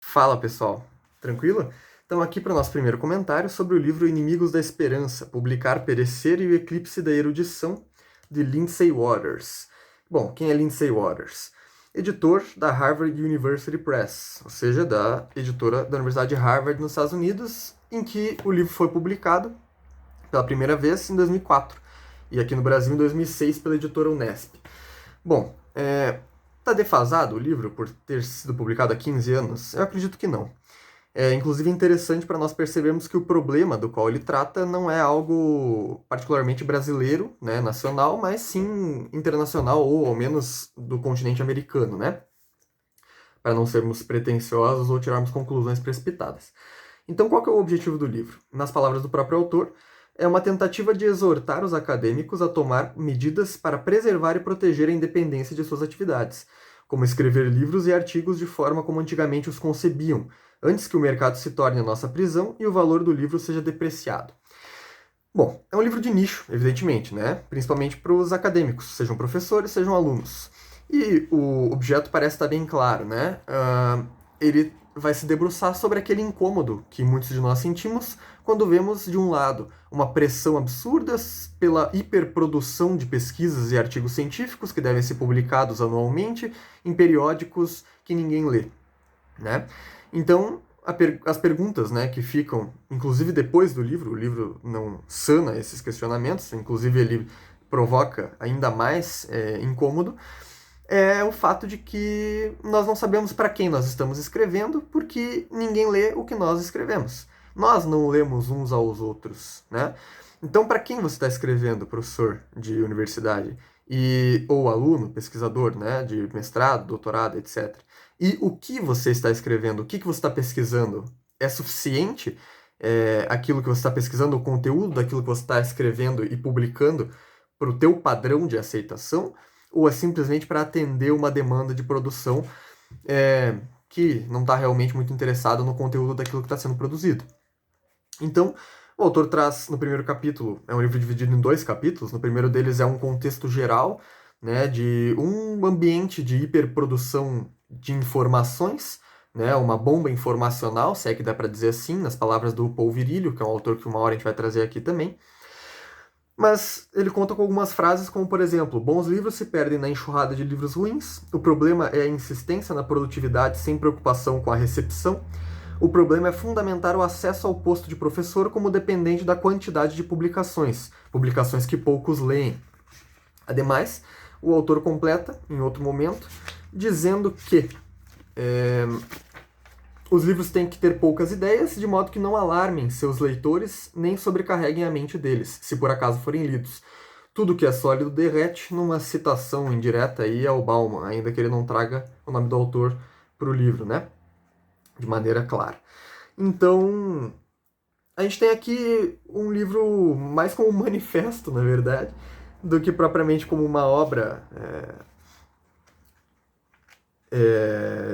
Fala pessoal, tranquilo? Então aqui para o nosso primeiro comentário sobre o livro Inimigos da Esperança, Publicar, Perecer e o Eclipse da Erudição, de Lindsay Waters. Bom, quem é Lindsay Waters? Editor da Harvard University Press, ou seja, da editora da Universidade de Harvard nos Estados Unidos, em que o livro foi publicado pela primeira vez em 2004 e aqui no Brasil em 2006 pela editora Unesp. Bom, tá defasado o livro por ter sido publicado há 15 anos? Eu acredito que não. É inclusive interessante para nós percebermos que o problema do qual ele trata não é algo particularmente brasileiro, né, nacional, mas sim internacional ou ao menos do continente americano, né? Para não sermos pretensiosos ou tirarmos conclusões precipitadas. Então, qual que é o objetivo do livro? Nas palavras do próprio autor, é uma tentativa de exortar os acadêmicos a tomar medidas para preservar e proteger a independência de suas atividades, como escrever livros e artigos de forma como antigamente os concebiam, antes que o mercado se torne a nossa prisão e o valor do livro seja depreciado. Bom, é um livro de nicho, evidentemente, né? Principalmente para os acadêmicos, sejam professores, sejam alunos. E o objeto parece estar bem claro, né? Ele vai se debruçar sobre aquele incômodo que muitos de nós sentimos quando vemos, de um lado, uma pressão absurda pela hiperprodução de pesquisas e artigos científicos que devem ser publicados anualmente em periódicos que ninguém lê, né? Então, as perguntas, né, que ficam, inclusive depois do livro, o livro não sana esses questionamentos, inclusive ele provoca ainda mais incômodo, é o fato de que nós não sabemos para quem nós estamos escrevendo, porque ninguém lê o que nós escrevemos. Nós não lemos uns aos outros, né? Então, para quem você está escrevendo, professor de universidade, ou aluno, pesquisador, né, de mestrado, doutorado, etc. E o que você está escrevendo, o que você está pesquisando, é suficiente aquilo que você está pesquisando, o conteúdo daquilo que você está escrevendo e publicando para o teu padrão de aceitação? Ou é simplesmente para atender uma demanda de produção que não está realmente muito interessado no conteúdo daquilo que está sendo produzido? Então, o autor traz no primeiro capítulo, é um livro dividido em dois capítulos, no primeiro deles é um contexto geral, né, de um ambiente de hiperprodução de informações, né, uma bomba informacional, se é que dá para dizer assim, nas palavras do Paul Virilio, que é um autor que uma hora a gente vai trazer aqui também. Mas ele conta com algumas frases como, por exemplo, bons livros se perdem na enxurrada de livros ruins, o problema é a insistência na produtividade sem preocupação com a recepção, o problema é fundamentar o acesso ao posto de professor como dependente da quantidade de publicações, publicações que poucos leem. Ademais, o autor completa, em outro momento, dizendo que os livros têm que ter poucas ideias, de modo que não alarmem seus leitores nem sobrecarreguem a mente deles, se por acaso forem lidos. Tudo que é sólido derrete, numa citação indireta aí ao Bauman, ainda que ele não traga o nome do autor para o livro, né? De maneira clara. Então, a gente tem aqui um livro mais como um manifesto, na verdade, do que propriamente como uma obra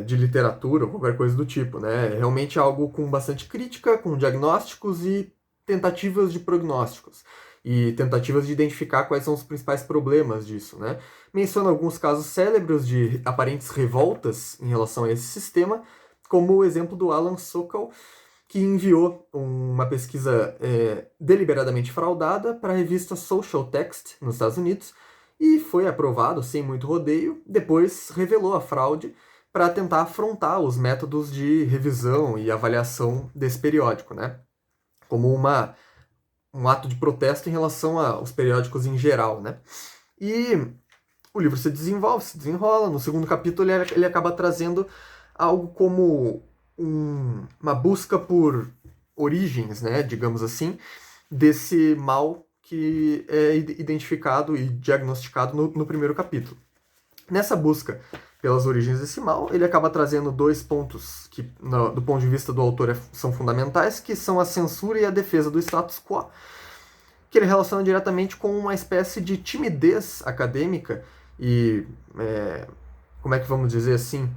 de literatura ou qualquer coisa do tipo, né? É realmente algo com bastante crítica, com diagnósticos e tentativas de prognósticos. E tentativas de identificar quais são os principais problemas disso, né? Menciona alguns casos célebres de aparentes revoltas em relação a esse sistema, como o exemplo do Alan Sokal, que enviou uma pesquisa deliberadamente fraudada para a revista Social Text, nos Estados Unidos, e foi aprovado sem muito rodeio. Depois revelou a fraude para tentar afrontar os métodos de revisão e avaliação desse periódico, né? Como um ato de protesto em relação aos periódicos em geral, né? E o livro se desenvolve, se desenrola. No segundo capítulo ele acaba trazendo algo como uma busca por origens, né, digamos assim, desse mal que é identificado e diagnosticado no primeiro capítulo. Nessa busca pelas origens desse mal, ele acaba trazendo dois pontos que, do ponto de vista do autor, são fundamentais, que são a censura e a defesa do status quo, que ele relaciona diretamente com uma espécie de timidez acadêmica e, como é que vamos dizer assim,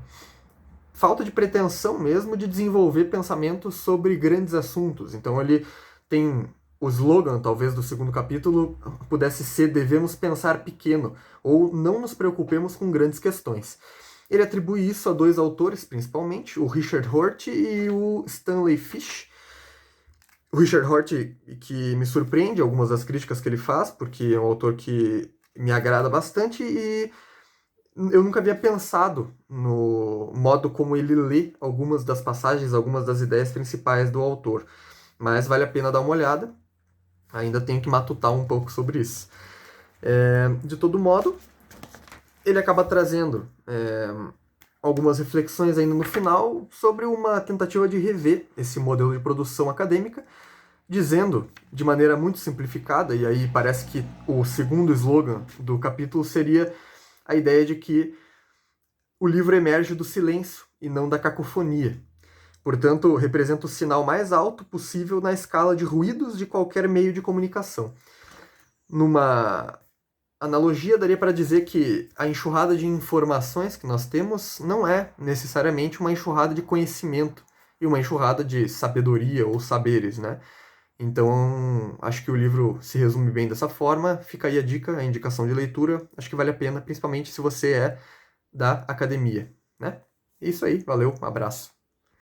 falta de pretensão mesmo de desenvolver pensamentos sobre grandes assuntos. Então ele tem o slogan, talvez, do segundo capítulo pudesse ser devemos pensar pequeno, ou não nos preocupemos com grandes questões. Ele atribui isso a dois autores, principalmente, o Richard Hort e o Stanley Fish. O Richard Hort, que me surpreende algumas das críticas que ele faz, porque é um autor que me agrada bastante e eu nunca havia pensado no modo como ele lê algumas das passagens, algumas das ideias principais do autor. Mas vale a pena dar uma olhada. Ainda tenho que matutar um pouco sobre isso. De todo modo, ele acaba trazendo algumas reflexões ainda no final sobre uma tentativa de rever esse modelo de produção acadêmica, dizendo de maneira muito simplificada, e aí parece que o segundo slogan do capítulo seria a ideia de que o livro emerge do silêncio e não da cacofonia. Portanto, representa o sinal mais alto possível na escala de ruídos de qualquer meio de comunicação. Numa analogia, daria para dizer que a enxurrada de informações que nós temos não é necessariamente uma enxurrada de conhecimento e uma enxurrada de sabedoria ou saberes, né? Então, acho que o livro se resume bem dessa forma. Fica aí a dica, a indicação de leitura. Acho que vale a pena, principalmente se você é da academia, né? É isso aí, valeu, um abraço.